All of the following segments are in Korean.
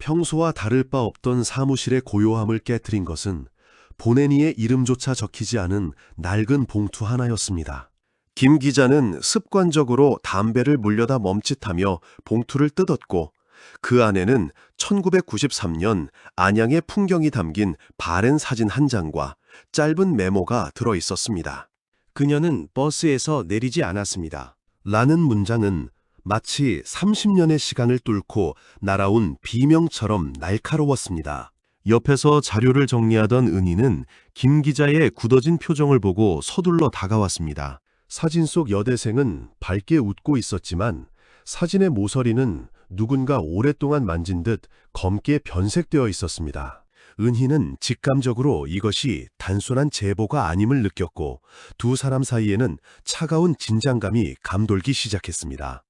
평소와 다를 바 없던 사무실의 고요함을 깨트린 것은 보내니의 이름조차 적히지 않은 낡은 봉투 하나였습니다. 김 기자는 습관적으로 담배를 물려다 멈칫하며 봉투를 뜯었고 그 안에는 1993년 안양의 풍경이 담긴 바렌 사진 한 장과 짧은 메모가 들어 있었습니다. 그녀는 버스에서 내리지 않았습니다. 라는 문장은 마치 30년의 시간을 뚫고 날아온 비명처럼 날카로웠습니다. 옆에서 자료를 정리하던 은희는 김 기자의 굳어진 표정을 보고 서둘러 다가왔습니다. 사진 속 여대생은 밝게 웃고 있었지만 사진의 모서리는 누군가 오랫동안 만진 듯 검게 변색되어 있었습니다. 은희는 직감적으로 이것이 단순한 제보가 아님을 느꼈고 두 사람 사이에는 차가운 긴장감이 감돌기 시작했습니다.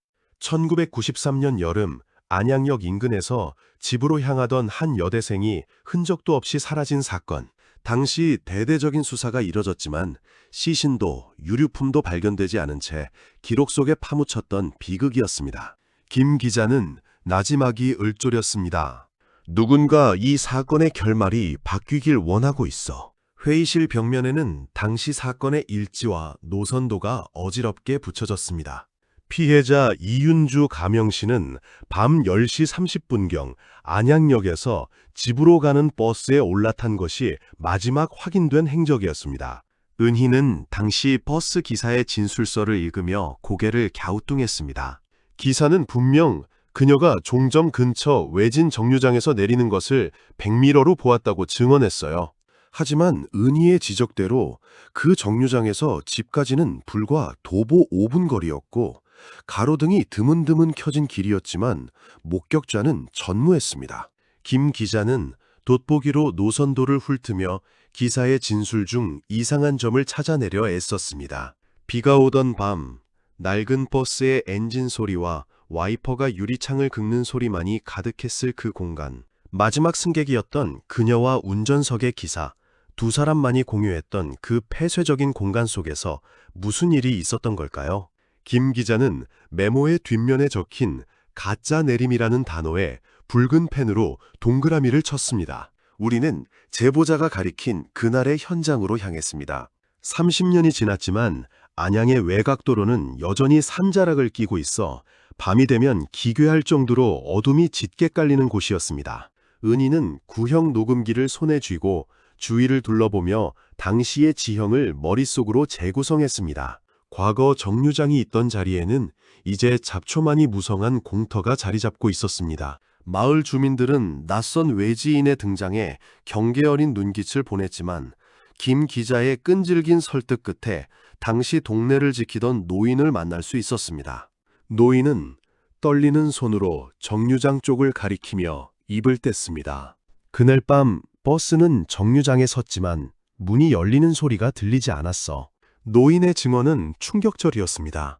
1993년 여름 안양역 인근에서 집으로 향하던 한 여대생이 흔적도 없이 사라진 사건. 당시 대대적인 수사가 이뤄졌지만 시신도 유류품도 발견되지 않은 채 기록 속에 파묻혔던 비극이었습니다. 김 기자는 나지막이 을조렸습니다. 누군가 이 사건의 결말이 바뀌길 원하고 있어. 회의실 벽면에는 당시 사건의 일지와 노선도가 어지럽게 붙여졌습니다. 피해자 이윤주 가명 씨는 밤 10시 30분경 안양역에서 집으로 가는 버스에 올라탄 것이 마지막 확인된 행적이었습니다. 은희는 당시 버스 기사의 진술서를 읽으며 고개를 갸우뚱했습니다. 기사는 분명 그녀가 종점 근처 외진 정류장에서 내리는 것을 백미러로 보았다고 증언했어요. 하지만 은희의 지적대로 그 정류장에서 집까지는 불과 도보 5분 거리였고 가로등이 드문드문 켜진 길이었지만 목격자는 전무했습니다. 김 기자는 돋보기로 노선도를 훑으며 기사의 진술 중 이상한 점을 찾아내려 애썼습니다. 비가 오던 밤, 낡은 버스의 엔진 소리와 와이퍼가 유리창을 긁는 소리만이 가득했을 그 공간. 마지막 승객이었던 그녀와 운전석의 기사, 두 사람만이 공유했던 그 폐쇄적인 공간 속에서 무슨 일이 있었던 걸까요? 김 기자는 메모의 뒷면에 적힌 가짜 내림이라는 단어에 붉은 펜으로 동그라미를 쳤습니다. 우리는 제보자가 가리킨 그날의 현장으로 향했습니다. 30년이 지났지만 안양의 외곽도로는 여전히 산자락을 끼고 있어 밤이 되면 기괴할 정도로 어둠이 짙게 깔리는 곳이었습니다. 은희는 구형 녹음기를 손에 쥐고 주위를 둘러보며 당시의 지형을 머릿속으로 재구성했습니다. 과거 정류장이 있던 자리에는 이제 잡초만이 무성한 공터가 자리 잡고 있었습니다. 마을 주민들은 낯선 외지인의 등장에 경계 어린 눈빛을 보냈지만 김 기자의 끈질긴 설득 끝에 당시 동네를 지키던 노인을 만날 수 있었습니다. 노인은 떨리는 손으로 정류장 쪽을 가리키며 입을 뗐습니다. 그날 밤 버스는 정류장에 섰지만 문이 열리는 소리가 들리지 않았어. 노인의 증언은 충격적이었습니다.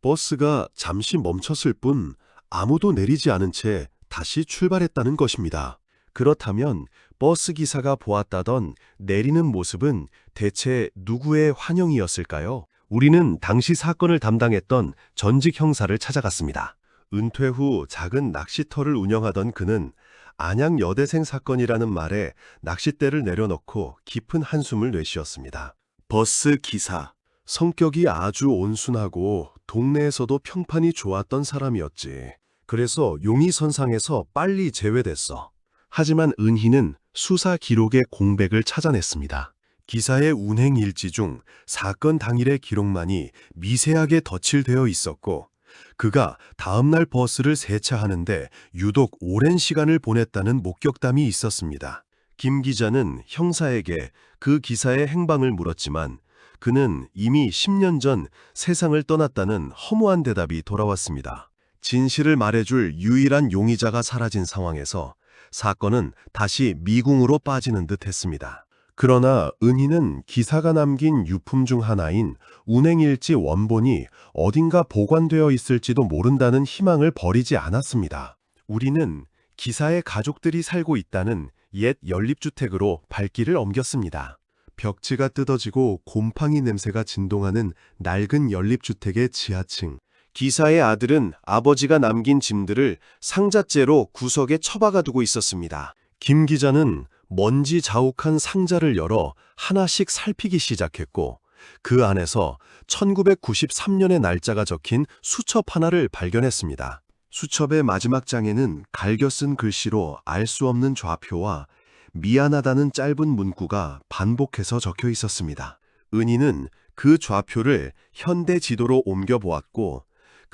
버스가 잠시 멈췄을 뿐 아무도 내리지 않은 채 다시 출발했다는 것입니다. 그렇다면 버스 기사가 보았다던 내리는 모습은 대체 누구의 환영이었을까요? 우리는 당시 사건을 담당했던 전직 형사를 찾아갔습니다. 은퇴 후 작은 낚시터를 운영하던 그는 안양 여대생 사건이라는 말에 낚싯대를 내려놓고 깊은 한숨을 내쉬었습니다. 버스 기사, 성격이 아주 온순하고 동네에서도 평판이 좋았던 사람이었지. 그래서 용의선상에서 빨리 제외됐어. 하지만 은희는 수사 기록의 공백을 찾아냈습니다. 기사의 운행 일지 중 사건 당일의 기록만이 미세하게 덧칠되어 있었고 그가 다음날 버스를 세차하는데 유독 오랜 시간을 보냈다는 목격담이 있었습니다. 김 기자는 형사에게 그 기사의 행방을 물었지만 그는 이미 10년 전 세상을 떠났다는 허무한 대답이 돌아왔습니다. 진실을 말해줄 유일한 용의자가 사라진 상황에서 사건은 다시 미궁으로 빠지는 듯 했습니다. 그러나 은희는 기사가 남긴 유품 중 하나인 운행일지 원본이 어딘가 보관되어 있을지도 모른다는 희망을 버리지 않았습니다. 우리는 기사의 가족들이 살고 있다는 옛 연립주택으로 발길을 옮겼습니다. 벽지가 뜯어지고 곰팡이 냄새가 진동하는 낡은 연립주택의 지하층. 기사의 아들은 아버지가 남긴 짐들을 상자째로 구석에 처박아 두고 있었습니다. 김 기자는 먼지 자욱한 상자를 열어 하나씩 살피기 시작했고 그 안에서 1993년의 날짜가 적힌 수첩 하나를 발견했습니다. 수첩의 마지막 장에는 갈겨 쓴 글씨로 알 수 없는 좌표와 미안하다는 짧은 문구가 반복해서 적혀 있었습니다. 은희는 그 좌표를 현대 지도로 옮겨 보았고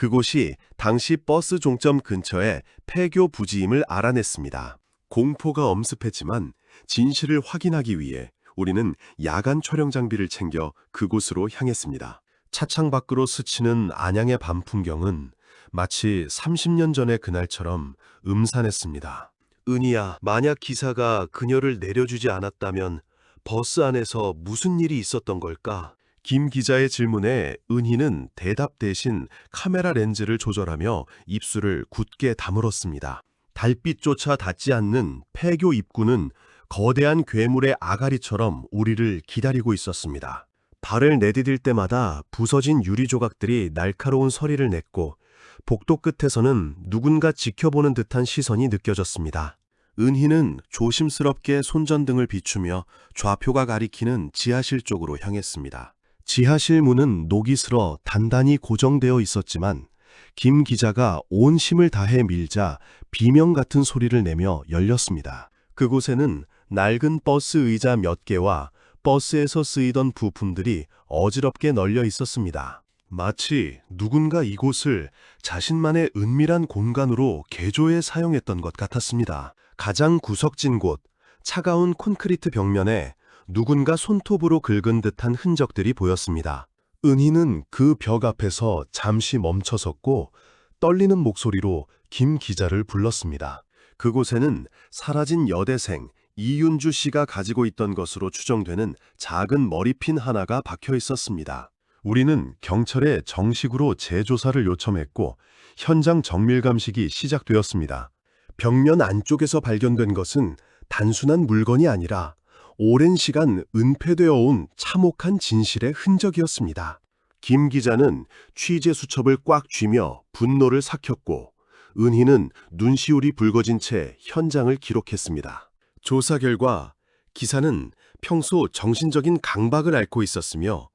그곳이 당시 버스 종점 근처의 폐교 부지임을 알아냈습니다. 공포가 엄습했지만 진실을 확인하기 위해 우리는 야간 촬영 장비를 챙겨 그곳으로 향했습니다. 차창 밖으로 스치는 안양의 밤 풍경은 마치 30년 전의 그날처럼 음산했습니다. 은희야, 만약 기사가 그녀를 내려주지 않았다면 버스 안에서 무슨 일이 있었던 걸까? 김 기자의 질문에 은희는 대답 대신 카메라 렌즈를 조절하며 입술을 굳게 다물었습니다. 달빛조차 닿지 않는 폐교 입구는 거대한 괴물의 아가리처럼 우리를 기다리고 있었습니다. 발을 내디딜 때마다 부서진 유리 조각들이 날카로운 서리를 냈고 복도 끝에서는 누군가 지켜보는 듯한 시선이 느껴졌습니다. 은희는 조심스럽게 손전등을 비추며 좌표가 가리키는 지하실 쪽으로 향했습니다. 지하실 문은 녹이 슬어 단단히 고정되어 있었지만 김 기자가 온 힘을 다해 밀자 비명 같은 소리를 내며 열렸습니다. 그곳에는 낡은 버스 의자 몇 개와 버스에서 쓰이던 부품들이 어지럽게 널려 있었습니다. 마치 누군가 이곳을 자신만의 은밀한 공간으로 개조해 사용했던 것 같았습니다. 가장 구석진 곳, 차가운 콘크리트 벽면에 누군가 손톱으로 긁은 듯한 흔적들이 보였습니다. 은희는 그 벽 앞에서 잠시 멈춰섰고 떨리는 목소리로 김 기자를 불렀습니다. 그곳에는 사라진 여대생 이윤주 씨가 가지고 있던 것으로 추정되는 작은 머리핀 하나가 박혀 있었습니다. 우리는 경찰에 정식으로 재조사를 요청했고 현장 정밀 감식이 시작되었습니다. 벽면 안쪽에서 발견된 것은 단순한 물건이 아니라 오랜 시간 은폐되어 온 참혹한 진실의 흔적이었습니다. 김 기자는 취재 수첩을 꽉 쥐며 분노를 삭혔고 은희는 눈시울이 붉어진 채 현장을 기록했습니다. 조사 결과 기사는 평소 정신적인 강박을 앓고 있었으며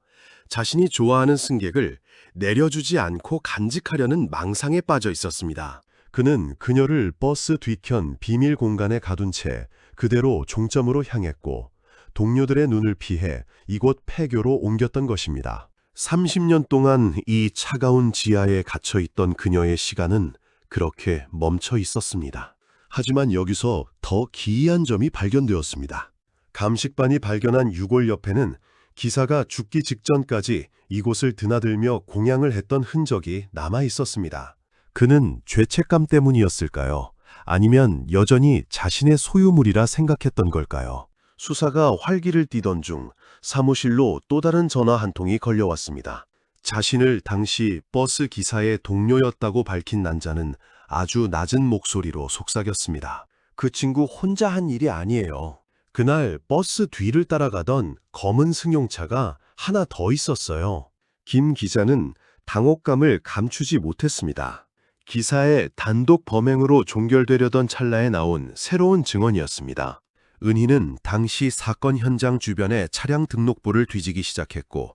자신이 좋아하는 승객을 내려주지 않고 간직하려는 망상에 빠져 있었습니다. 그는 그녀를 버스 뒤편 비밀 공간에 가둔 채 그대로 종점으로 향했고 동료들의 눈을 피해 이곳 폐교로 옮겼던 것입니다. 30년 동안 이 차가운 지하에 갇혀 있던 그녀의 시간은 그렇게 멈춰 있었습니다. 하지만 여기서 더 기이한 점이 발견되었습니다. 감식반이 발견한 유골 옆에는 기사가 죽기 직전까지 이곳을 드나들며 공양을 했던 흔적이 남아 있었습니다. 그는 죄책감 때문이었을까요? 아니면 여전히 자신의 소유물이라 생각했던 걸까요? 수사가 활기를 띠던 중 사무실로 또 다른 전화 한 통이 걸려왔습니다. 자신을 당시 버스 기사의 동료였다고 밝힌 난자는 아주 낮은 목소리로 속삭였습니다. 그 친구 혼자 한 일이 아니에요. 그날 버스 뒤를 따라가던 검은 승용차가 하나 더 있었어요. 김 기자는 당혹감을 감추지 못했습니다. 기사의 단독 범행으로 종결되려던 찰나에 나온 새로운 증언이었습니다. 은희는 당시 사건 현장 주변의 차량 등록부를 뒤지기 시작했고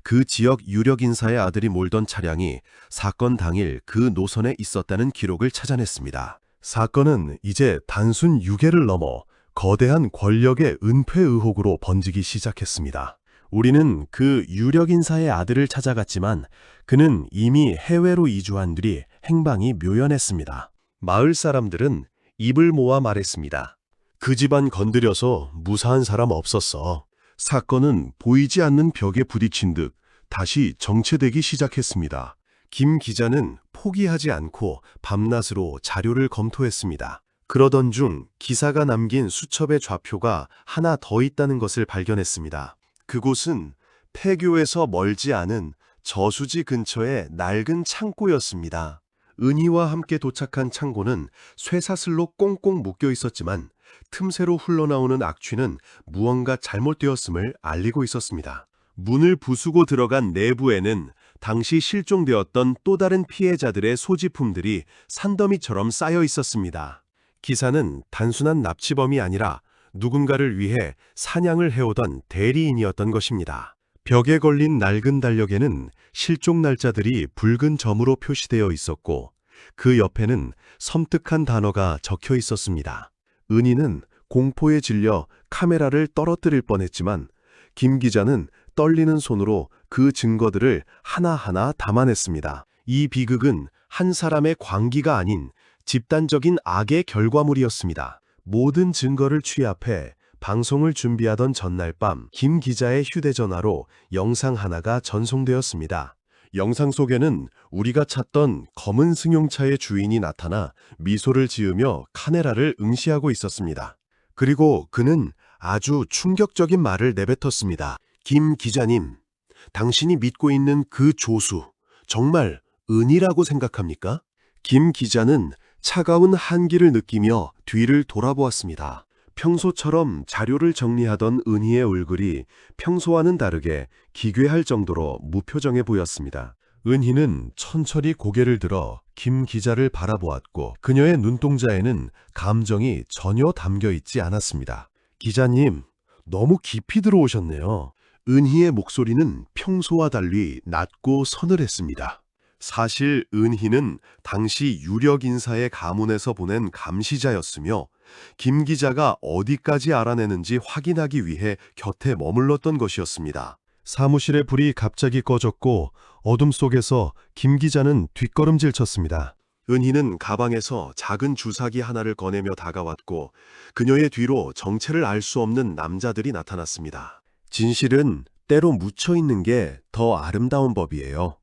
그 지역 유력 인사의 아들이 몰던 차량이 사건 당일 그 노선에 있었다는 기록을 찾아냈습니다. 사건은 이제 단순 유괴를 넘어 거대한 권력의 은폐 의혹으로 번지기 시작했습니다. 우리는 그 유력 인사의 아들을 찾아갔지만 그는 이미 해외로 이주한 뒤 행방이 묘연했습니다. 마을 사람들은 입을 모아 말했습니다. 그 집안 건드려서 무사한 사람 없었어. 사건은 보이지 않는 벽에 부딪힌 듯 다시 정체되기 시작했습니다. 김 기자는 포기하지 않고 밤낮으로 자료를 검토했습니다. 그러던 중 기사가 남긴 수첩의 좌표가 하나 더 있다는 것을 발견했습니다. 그곳은 폐교에서 멀지 않은 저수지 근처의 낡은 창고였습니다. 은희와 함께 도착한 창고는 쇠사슬로 꽁꽁 묶여 있었지만 틈새로 흘러나오는 악취는 무언가 잘못되었음을 알리고 있었습니다. 문을 부수고 들어간 내부에는 당시 실종되었던 또 다른 피해자들의 소지품들이 산더미처럼 쌓여 있었습니다. 기사는 단순한 납치범이 아니라 누군가를 위해 사냥을 해오던 대리인이었던 것입니다. 벽에 걸린 낡은 달력에는 실종 날짜들이 붉은 점으로 표시되어 있었고 그 옆에는 섬뜩한 단어가 적혀 있었습니다. 은희는 공포에 질려 카메라를 떨어뜨릴 뻔했지만 김 기자는 떨리는 손으로 그 증거들을 하나하나 담아냈습니다. 이 비극은 한 사람의 광기가 아닌 집단적인 악의 결과물이었습니다. 모든 증거를 취합해 방송을 준비하던 전날 밤 김 기자의 휴대전화로 영상 하나가 전송되었습니다. 영상 속에는 우리가 찾던 검은 승용차의 주인이 나타나 미소를 지으며 카메라를 응시하고 있었습니다. 그리고 그는 아주 충격적인 말을 내뱉었습니다. 김 기자님, 당신이 믿고 있는 그 조수, 정말 은이라고 생각합니까? 김 기자는 차가운 한기를 느끼며 뒤를 돌아보았습니다. 평소처럼 자료를 정리하던 은희의 얼굴이 평소와는 다르게 기괴할 정도로 무표정해 보였습니다. 은희는 천천히 고개를 들어 김 기자를 바라보았고 그녀의 눈동자에는 감정이 전혀 담겨 있지 않았습니다. 기자님, 너무 깊이 들어오셨네요. 은희의 목소리는 평소와 달리 낮고 서늘했습니다. 사실 은희는 당시 유력 인사의 가문에서 보낸 감시자였으며 김 기자가 어디까지 알아내는지 확인하기 위해 곁에 머물렀던 것이었습니다. 사무실의 불이 갑자기 꺼졌고 어둠 속에서 김 기자는 뒷걸음질 쳤습니다. 은희는 가방에서 작은 주사기 하나를 꺼내며 다가왔고 그녀의 뒤로 정체를 알 수 없는 남자들이 나타났습니다. 진실은 때로 묻혀 있는 게 더 아름다운 법이에요.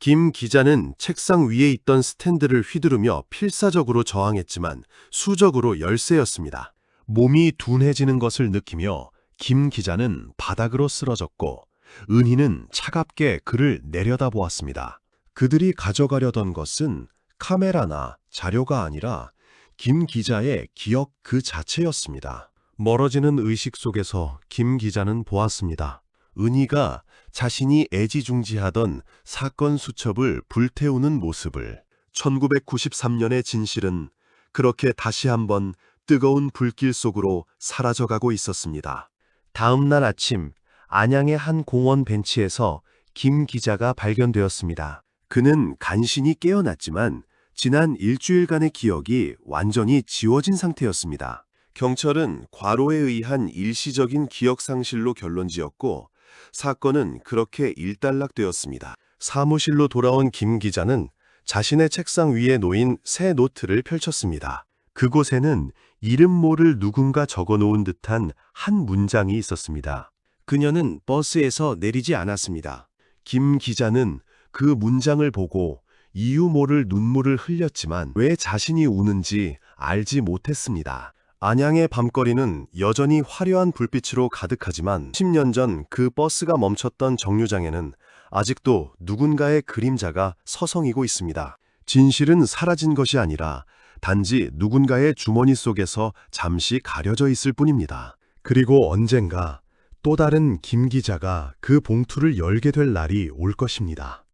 김 기자는 책상 위에 있던 스탠드를 휘두르며 필사적으로 저항했지만 수적으로 열세였습니다. 몸이 둔해지는 것을 느끼며 김 기자는 바닥으로 쓰러졌고 은희는 차갑게 그를 내려다보았습니다. 그들이 가져가려던 것은 카메라나 자료가 아니라 김 기자의 기억 그 자체였습니다. 멀어지는 의식 속에서 김 기자는 보았습니다. 은희가 자신이 애지중지하던 사건 수첩을 불태우는 모습을. 1993년의 진실은 그렇게 다시 한번 뜨거운 불길 속으로 사라져가고 있었습니다. 다음 날 아침 안양의 한 공원 벤치에서 김 기자가 발견되었습니다. 그는 간신히 깨어났지만 지난 일주일간의 기억이 완전히 지워진 상태였습니다. 경찰은 과로에 의한 일시적인 기억상실로 결론지었고 사건은 그렇게 일단락되었습니다. 사무실로 돌아온 김 기자는 자신의 책상 위에 놓인 새 노트를 펼쳤습니다. 그곳에는 이름 모를 누군가 적어놓은 듯한 한 문장이 있었습니다. 그녀는 버스에서 내리지 않았습니다. 김 기자는 그 문장을 보고 이유 모를 눈물을 흘렸지만 왜 자신이 우는지 알지 못했습니다. 안양의 밤거리는 여전히 화려한 불빛으로 가득하지만 10년 전 그 버스가 멈췄던 정류장에는 아직도 누군가의 그림자가 서성이고 있습니다. 진실은 사라진 것이 아니라 단지 누군가의 주머니 속에서 잠시 가려져 있을 뿐입니다. 그리고 언젠가 또 다른 김 기자가 그 봉투를 열게 될 날이 올 것입니다.